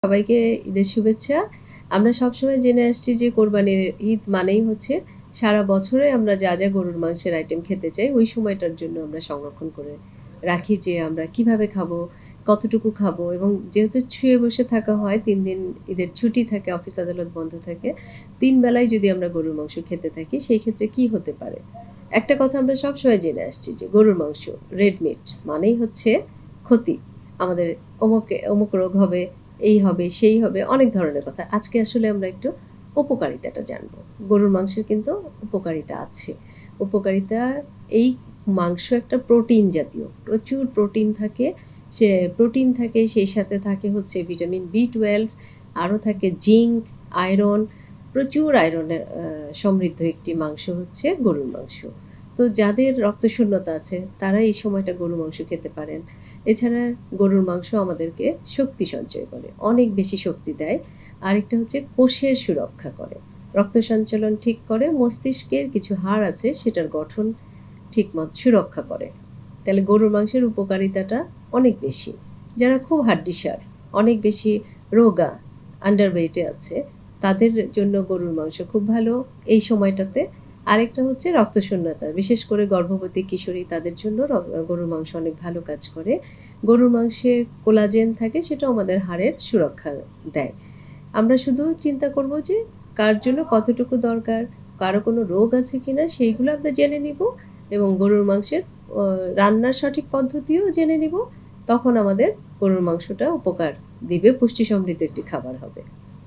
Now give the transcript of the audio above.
সবাইকে ঈদের শুভেচ্ছা। আমরা সবসময় জেনে আসছি যে কোরবানির ঈদ মানেই হচ্ছে সারা বছরে আমরা যা গরুর মাংসের আইটেম খেতে চাই ওই সময়টার জন্য আমরা সংরক্ষণ করে রাখি যে আমরা কিভাবে খাবো, কতটুকু খাবো এবং যেহেতু শুয়ে বসে থাকা হয় ৩ দিন ঈদের ছুটি থাকে, অফিস আদালত বন্ধ থাকে। ৩ বেলায় যদি আমরা গরুর মাংস খেতে থাকি সেই ক্ষেত্রে কি হতে পারে? একটা কথা আমরা সবসময় জেনে আসছি যে গরুর মাংস, রেড মিট মানেই হচ্ছে ক্ষতি। আমাদের অমুক রোগ হবে, এই হবে, সেই হবে, অনেক ধরনের কথা। আজকে আসলে আমরা একটু উপকারিতাটা জানবো। গরুর মাংসের কিন্তু উপকারিতা আছে। উপকারিতা এই মাংস একটা প্রোটিন জাতীয়। প্রচুর প্রোটিন থাকে। প্রোটিন থাকে, সেই সাথে থাকে হচ্ছে ভিটামিন B12, আরও থাকে জিঙ্ক, আয়রন। প্রচুর আয়রনের সমৃদ্ধ একটি মাংস হচ্ছে গরুর মাংস। তো যাদের রক্তশূন্যতা আছে তারা এই সময়টা গরুর মাংস খেতে পারেন। এছাড়া গরুর মাংস আমাদেরকে শক্তি সঞ্চয় করে, অনেক বেশি শক্তি দেয়। আরেকটা হচ্ছে কোষের সুরক্ষা করে, রক্ত সঞ্চালন ঠিক করে, মস্তিষ্কের কিছু হাড় আছে সেটার গঠন ঠিকমতো সুরক্ষা করে। তাহলে গরুর মাংসের উপকারিতাটা অনেক বেশি। যারা খুব হাড্ডিসার, অনেক বেশি রোগা, আন্ডারওয়েটে আছে, তাদের জন্য গরুর মাংস খুব ভালো এই সময়টাতে। আরেকটা হচ্ছে রক্তশূন্যতা, বিশেষ করে গর্ভবতী কিশোরী, তাদের জন্য গরুর মাংস অনেক ভালো কাজ করে। গরুর মাংসে কোলাজেন থাকে, সেটা আমাদের হাড়ের সুরক্ষা দেয়। আমরা শুধু চিন্তা করব যে কার জন্য কতটুকু দরকার, কারো কোনো রোগ আছে কিনা সেইগুলো আমরা জেনে নিব এবং গরুর মাংসের রান্নার সঠিক পদ্ধতিও জেনে নিব। তখন আমাদের গরুর মাংসটা উপকার দিবে, পুষ্টি সমৃদ্ধ একটি খাবার হবে।